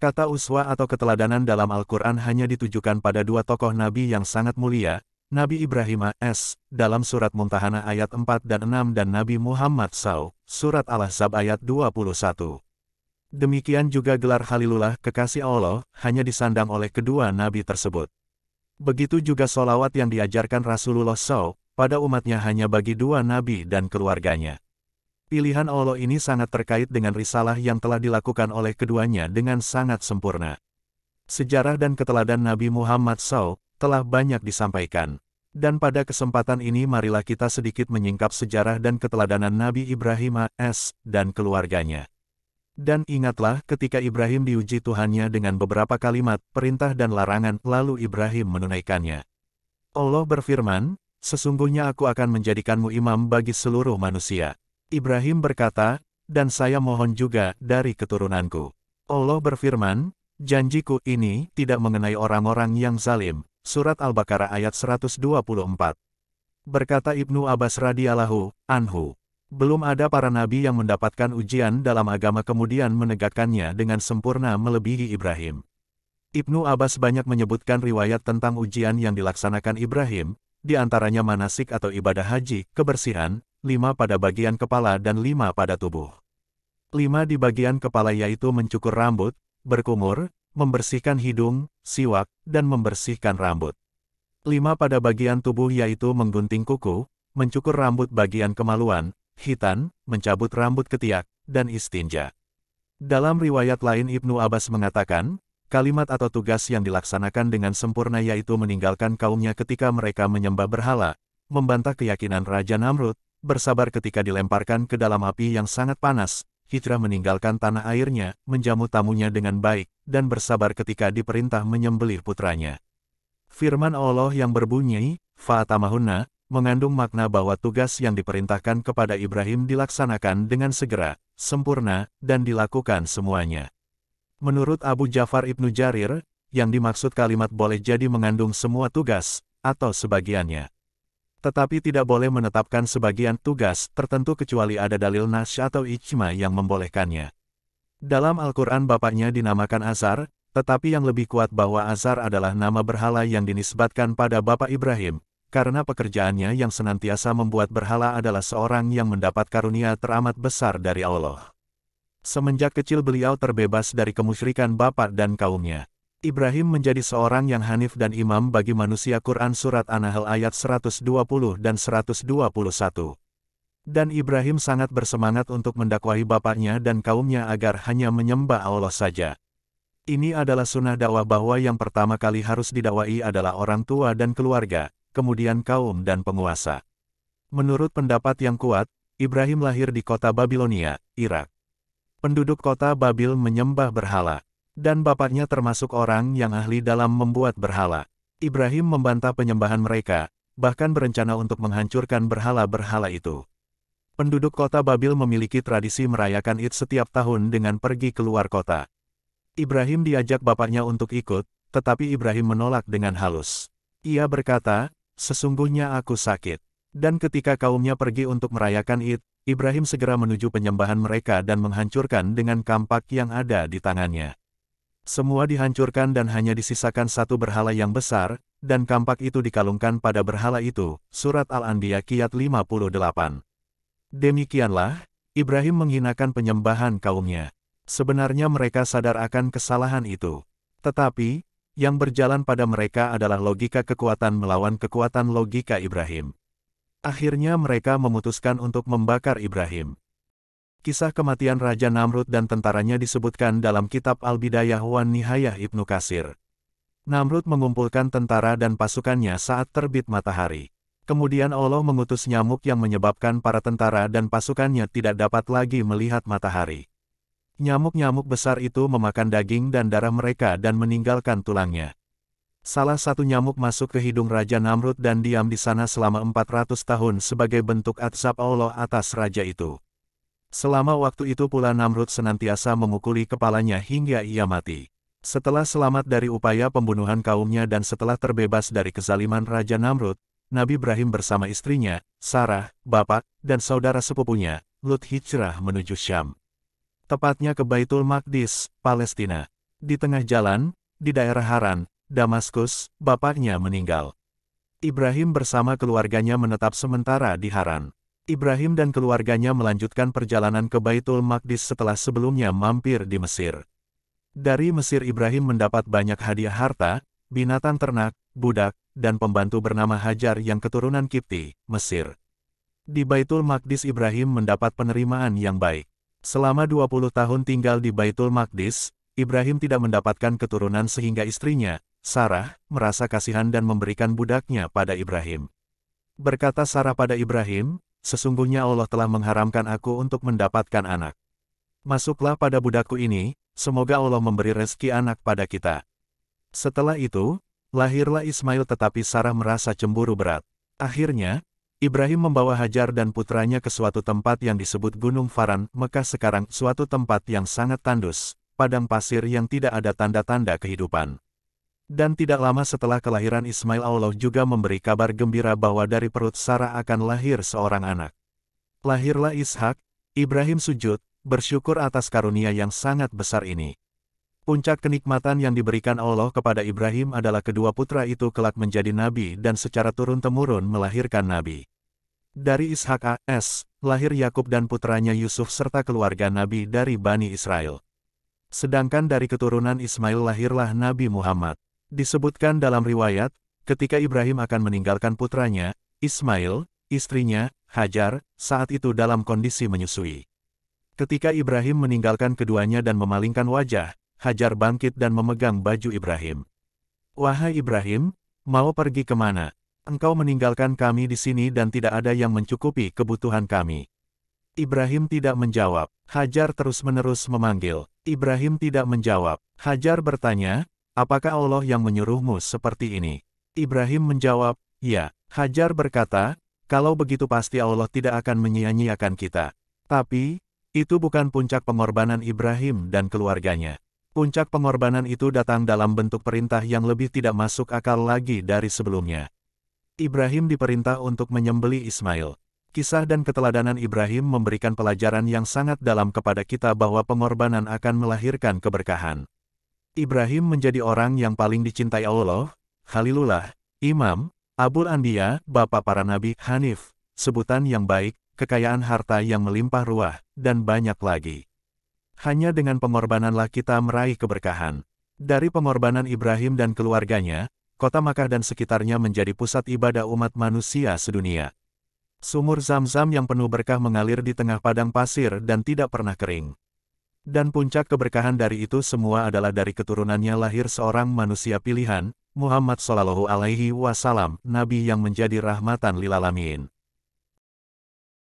Kata uswa atau keteladanan dalam Al-Quran hanya ditujukan pada dua tokoh Nabi yang sangat mulia, Nabi Ibrahim a.s. dalam surat Mumtahana ayat 4 dan 6 dan Nabi Muhammad SAW, surat Al-Ahzab ayat 21. Demikian juga gelar Khalilullah, kekasih Allah, hanya disandang oleh kedua Nabi tersebut. Begitu juga sholawat yang diajarkan Rasulullah SAW, pada umatnya hanya bagi dua Nabi dan keluarganya. Pilihan Allah ini sangat terkait dengan risalah yang telah dilakukan oleh keduanya dengan sangat sempurna. Sejarah dan keteladan Nabi Muhammad SAW telah banyak disampaikan. Dan pada kesempatan ini marilah kita sedikit menyingkap sejarah dan keteladanan Nabi Ibrahim a.s. dan keluarganya. Dan ingatlah ketika Ibrahim diuji Tuhannya dengan beberapa kalimat, perintah dan larangan, lalu Ibrahim menunaikannya. Allah berfirman, "Sesungguhnya aku akan menjadikanmu imam bagi seluruh manusia." Ibrahim berkata, "Dan saya mohon juga dari keturunanku." Allah berfirman, "Janjiku ini tidak mengenai orang-orang yang zalim." Surat Al-Baqarah ayat 124. Berkata Ibnu Abbas radhiyallahu anhu, belum ada para nabi yang mendapatkan ujian dalam agama kemudian menegakkannya dengan sempurna melebihi Ibrahim. Ibnu Abbas banyak menyebutkan riwayat tentang ujian yang dilaksanakan Ibrahim, di antaranya manasik atau ibadah haji, kebersihan, 5 pada bagian kepala dan 5 pada tubuh. 5 di bagian kepala yaitu mencukur rambut, berkumur, membersihkan hidung, siwak, dan membersihkan rambut. 5 pada bagian tubuh yaitu menggunting kuku, mencukur rambut bagian kemaluan, khitan, mencabut rambut ketiak, dan istinja. Dalam riwayat lain Ibnu Abbas mengatakan, kalimat atau tugas yang dilaksanakan dengan sempurna yaitu meninggalkan kaumnya ketika mereka menyembah berhala, membantah keyakinan Raja Namrud, bersabar ketika dilemparkan ke dalam api yang sangat panas, hijrah meninggalkan tanah airnya, menjamu tamunya dengan baik, dan bersabar ketika diperintah menyembelih putranya. Firman Allah yang berbunyi, "Fa'atamahunna," mengandung makna bahwa tugas yang diperintahkan kepada Ibrahim dilaksanakan dengan segera, sempurna, dan dilakukan semuanya. Menurut Abu Ja'far Ibnu Jarir, yang dimaksud kalimat boleh jadi mengandung semua tugas, atau sebagiannya. Tetapi tidak boleh menetapkan sebagian tugas tertentu kecuali ada dalil nas atau ijma yang membolehkannya. Dalam Al-Quran bapaknya dinamakan Azar, tetapi yang lebih kuat bahwa Azar adalah nama berhala yang dinisbatkan pada bapak Ibrahim, karena pekerjaannya yang senantiasa membuat berhala adalah seorang yang mendapat karunia teramat besar dari Allah. Semenjak kecil beliau terbebas dari kemusyrikan bapak dan kaumnya. Ibrahim menjadi seorang yang hanif dan imam bagi manusia. Quran Surat An-Nahl ayat 120 dan 121. Dan Ibrahim sangat bersemangat untuk mendakwahi bapaknya dan kaumnya agar hanya menyembah Allah saja. Ini adalah sunnah dakwah bahwa yang pertama kali harus didakwai adalah orang tua dan keluarga, kemudian kaum dan penguasa. Menurut pendapat yang kuat, Ibrahim lahir di kota Babilonia, Irak. Penduduk kota Babil menyembah berhala. Dan bapaknya termasuk orang yang ahli dalam membuat berhala. Ibrahim membantah penyembahan mereka, bahkan berencana untuk menghancurkan berhala-berhala itu. Penduduk kota Babil memiliki tradisi merayakan Id setiap tahun dengan pergi keluar kota. Ibrahim diajak bapaknya untuk ikut, tetapi Ibrahim menolak dengan halus. Ia berkata, "Sesungguhnya aku sakit." Dan ketika kaumnya pergi untuk merayakan Id, Ibrahim segera menuju penyembahan mereka dan menghancurkan dengan kampak yang ada di tangannya. Semua dihancurkan dan hanya disisakan satu berhala yang besar, dan kampak itu dikalungkan pada berhala itu. Surat Al-Anbiya ayat 58. Demikianlah, Ibrahim menghinakan penyembahan kaumnya. Sebenarnya mereka sadar akan kesalahan itu. Tetapi, yang berjalan pada mereka adalah logika kekuatan melawan kekuatan logika Ibrahim. Akhirnya mereka memutuskan untuk membakar Ibrahim. Kisah kematian Raja Namrud dan tentaranya disebutkan dalam kitab Al-Bidayah wan Nihayah Ibnu Katsir. Namrud mengumpulkan tentara dan pasukannya saat terbit matahari. Kemudian Allah mengutus nyamuk yang menyebabkan para tentara dan pasukannya tidak dapat lagi melihat matahari. Nyamuk-nyamuk besar itu memakan daging dan darah mereka dan meninggalkan tulangnya. Salah satu nyamuk masuk ke hidung Raja Namrud dan diam di sana selama 400 tahun sebagai bentuk azab Allah atas raja itu. Selama waktu itu pula Namrud senantiasa memukuli kepalanya hingga ia mati. Setelah selamat dari upaya pembunuhan kaumnya dan setelah terbebas dari kezaliman Raja Namrud, Nabi Ibrahim bersama istrinya, Sarah, bapak, dan saudara sepupunya, Lut hijrah menuju Syam. Tepatnya ke Baitul Maqdis, Palestina. Di tengah jalan, di daerah Haran, Damaskus, bapaknya meninggal. Ibrahim bersama keluarganya menetap sementara di Haran. Ibrahim dan keluarganya melanjutkan perjalanan ke Baitul Maqdis setelah sebelumnya mampir di Mesir. Dari Mesir Ibrahim mendapat banyak hadiah harta, binatang ternak, budak, dan pembantu bernama Hajar yang keturunan Kipti, Mesir. Di Baitul Maqdis Ibrahim mendapat penerimaan yang baik. Selama 20 tahun tinggal di Baitul Maqdis, Ibrahim tidak mendapatkan keturunan sehingga istrinya, Sarah, merasa kasihan dan memberikan budaknya pada Ibrahim. Berkata Sarah pada Ibrahim, "Sesungguhnya Allah telah mengharamkan aku untuk mendapatkan anak. Masuklah pada budakku ini, semoga Allah memberi rezeki anak pada kita." Setelah itu, lahirlah Ismail tetapi Sarah merasa cemburu berat. Akhirnya, Ibrahim membawa Hajar dan putranya ke suatu tempat yang disebut Gunung Faran, Mekah sekarang, suatu tempat yang sangat tandus, padang pasir yang tidak ada tanda-tanda kehidupan. Dan tidak lama setelah kelahiran Ismail Allah juga memberi kabar gembira bahwa dari perut Sarah akan lahir seorang anak. Lahirlah Ishak, Ibrahim sujud, bersyukur atas karunia yang sangat besar ini. Puncak kenikmatan yang diberikan Allah kepada Ibrahim adalah kedua putra itu kelak menjadi nabi dan secara turun-temurun melahirkan nabi. Dari Ishak A.S., lahir Yakub dan putranya Yusuf serta keluarga nabi dari Bani Israel. Sedangkan dari keturunan Ismail lahirlah Nabi Muhammad. Disebutkan dalam riwayat, ketika Ibrahim akan meninggalkan putranya, Ismail, istrinya, Hajar, saat itu dalam kondisi menyusui. Ketika Ibrahim meninggalkan keduanya dan memalingkan wajah, Hajar bangkit dan memegang baju Ibrahim. "Wahai Ibrahim, mau pergi kemana? Engkau meninggalkan kami di sini dan tidak ada yang mencukupi kebutuhan kami." Ibrahim tidak menjawab. Hajar terus-menerus memanggil. Ibrahim tidak menjawab. Hajar bertanya, "Apakah Allah yang menyuruhmu seperti ini?" Ibrahim menjawab, "Ya." Hajar berkata, "Kalau begitu pasti Allah tidak akan menyia-nyiakan kita." Tapi, itu bukan puncak pengorbanan Ibrahim dan keluarganya. Puncak pengorbanan itu datang dalam bentuk perintah yang lebih tidak masuk akal lagi dari sebelumnya. Ibrahim diperintah untuk menyembelih Ismail. Kisah dan keteladanan Ibrahim memberikan pelajaran yang sangat dalam kepada kita bahwa pengorbanan akan melahirkan keberkahan. Ibrahim menjadi orang yang paling dicintai Allah, Khalilullah, Imam, Abul Anbiya, Bapa para Nabi, Hanif, sebutan yang baik, kekayaan harta yang melimpah ruah, dan banyak lagi. Hanya dengan pengorbananlah kita meraih keberkahan. Dari pengorbanan Ibrahim dan keluarganya, kota Makkah dan sekitarnya menjadi pusat ibadah umat manusia sedunia. Sumur Zam-Zam yang penuh berkah mengalir di tengah padang pasir dan tidak pernah kering. Dan puncak keberkahan dari itu semua adalah dari keturunannya lahir seorang manusia pilihan, Muhammad Shallallahu Alaihi Wasallam, Nabi yang menjadi rahmatan lil alamin.